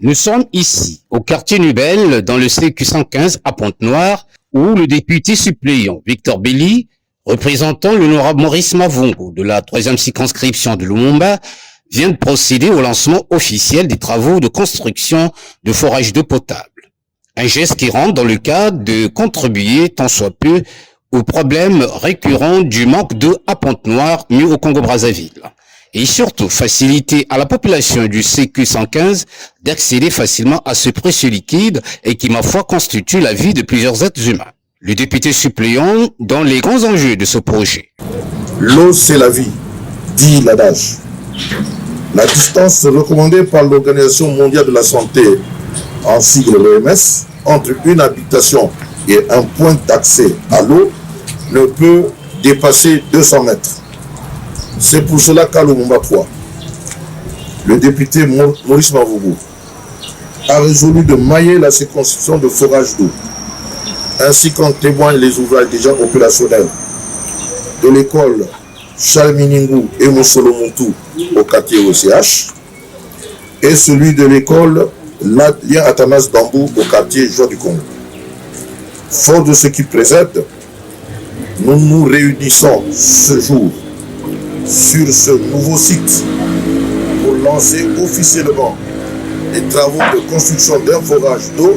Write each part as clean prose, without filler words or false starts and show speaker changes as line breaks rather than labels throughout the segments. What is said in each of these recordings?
Nous sommes ici, au quartier Nubel, dans le CQ 115 à Pointe-Noire, où le député suppléant Victor Belly, représentant l'honorable Maurice Mavungu de la 3e circonscription de Lumumba, vient de procéder au lancement officiel des travaux de construction de forages d'eau potable. Un geste qui rentre dans le cadre de contribuer tant soit peu au problème récurrent du manque d'eau à Pointe-Noire, mieux au Congo-Brazzaville. Et surtout faciliter à la population du CQ 115 d'accéder facilement à ce précieux liquide et qui, ma foi, constitue la vie de plusieurs êtres humains. Le député suppléant dans les grands enjeux de ce projet.
L'eau, c'est la vie, dit l'adage. La distance recommandée par l'Organisation mondiale de la santé, en sigle l'OMS, entre une habitation et un point d'accès à l'eau ne peut dépasser 200 mètres. C'est pour cela qu'à Lumumba 3, le député Maurice Mavungu a résolu de mailler la circonscription de forage d'eau, ainsi qu'en témoignent les ouvrages déjà opérationnels de l'école Charles Miningu et Moussolomuntu au quartier OCH et celui de l'école Lien Athanas Dambou au quartier Joie du Congo. Fort de ce qui précède, nous nous réunissons ce jour sur ce nouveau site pour lancer officiellement les travaux de construction d'un forage d'eau,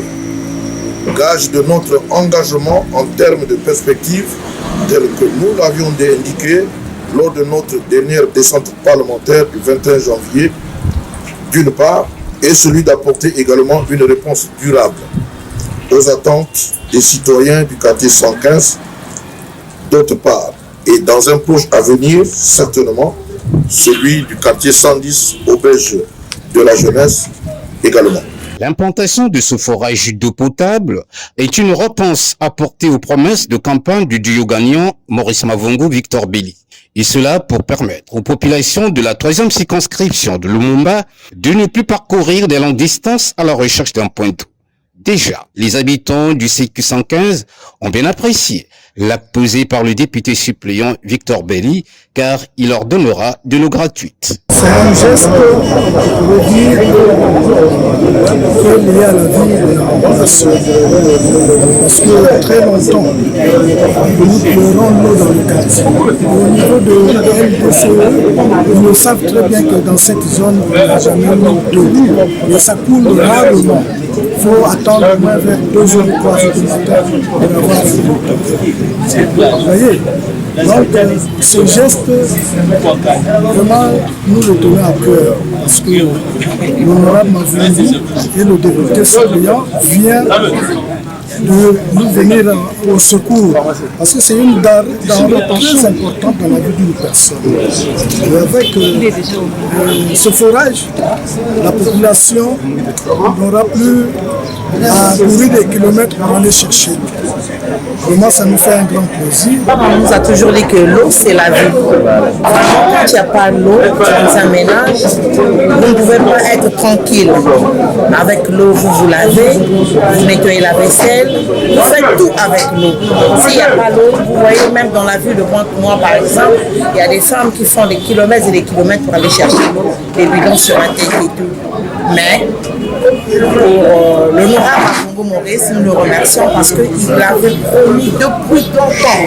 gage de notre engagement en termes de perspective tel que nous l'avions indiqué lors de notre dernière descente parlementaire du 21 janvier, d'une part, et celui d'apporter également une réponse durable aux attentes des citoyens du quartier 115, d'autre part, et dans un proche avenir, certainement, celui du quartier 110, auberge de la jeunesse également.
L'implantation de ce forage d'eau potable est une réponse apportée aux promesses de campagne du duo gagnant Maurice Mavungu-Victor Belly. Et cela pour permettre aux populations de la 3e circonscription de Lumumba de ne plus parcourir des longues distances à la recherche d'un point d'eau. Déjà, les habitants du CQ 115 ont bien apprécié l'acte posé par le député suppléant Victor Belly, car il leur donnera de l'eau gratuite.
C'est un geste pour dire qu'il y a la vie de la population. Parce que très longtemps, nous pleurons l'eau dans le quartier. Au niveau de la LDCE, ils le savent très bien que dans cette zone, il n'y a jamais eu d'eau. Mais ça coule rarement. Il faut attendre au moins vers 2 heures ou 3 heures du matin pour avoir de l'eau. Vous voyez? Donc, ce geste, vraiment, nous le tenons à cœur parce que l'honorable Mavungu et le député suppléant vient de nous venir au secours parce que c'est une denrée très importante dans la vie d'une personne. Et avec ce forage, la population n'aura plus à courir des kilomètres pour aller chercher. Vraiment, ça nous fait un grand plaisir.
On nous a toujours dit que l'eau, c'est la vie. Vraiment, quand il n'y a pas d'eau dans un ménage, vous ne pouvez pas être tranquille. Avec l'eau, vous lavez, vous nettoyez la vaisselle, vous faites tout avec l'eau. S'il n'y a pas d'eau, vous voyez même dans la ville de Pointe-Noire, par exemple, il y a des femmes qui font des kilomètres et des kilomètres pour aller chercher l'eau, des bidons sur la tête et tout. Mais pour l'honorable Mavungu Maurice, nous le remercions parce qu'il l'avait promis depuis longtemps.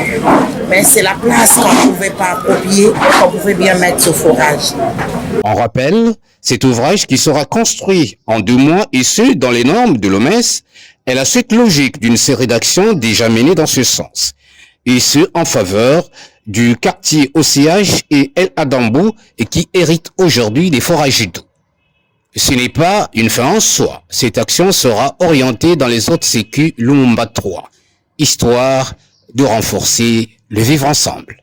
Mais c'est la place qu'on ne pouvait pas approprier, qu'on pouvait bien mettre ce forage.
On rappelle, cet ouvrage qui sera construit en 2 mois et ce, dans les normes de l'OMS, est la suite logique d'une série d'actions déjà menées dans ce sens. Et ce, en faveur du quartier OCH et El Adambou et qui hérite aujourd'hui des forages d'eau. Ce n'est pas une fin en soi. Cette action sera orientée dans les autres CQ Lumumba 3, histoire de renforcer le vivre ensemble.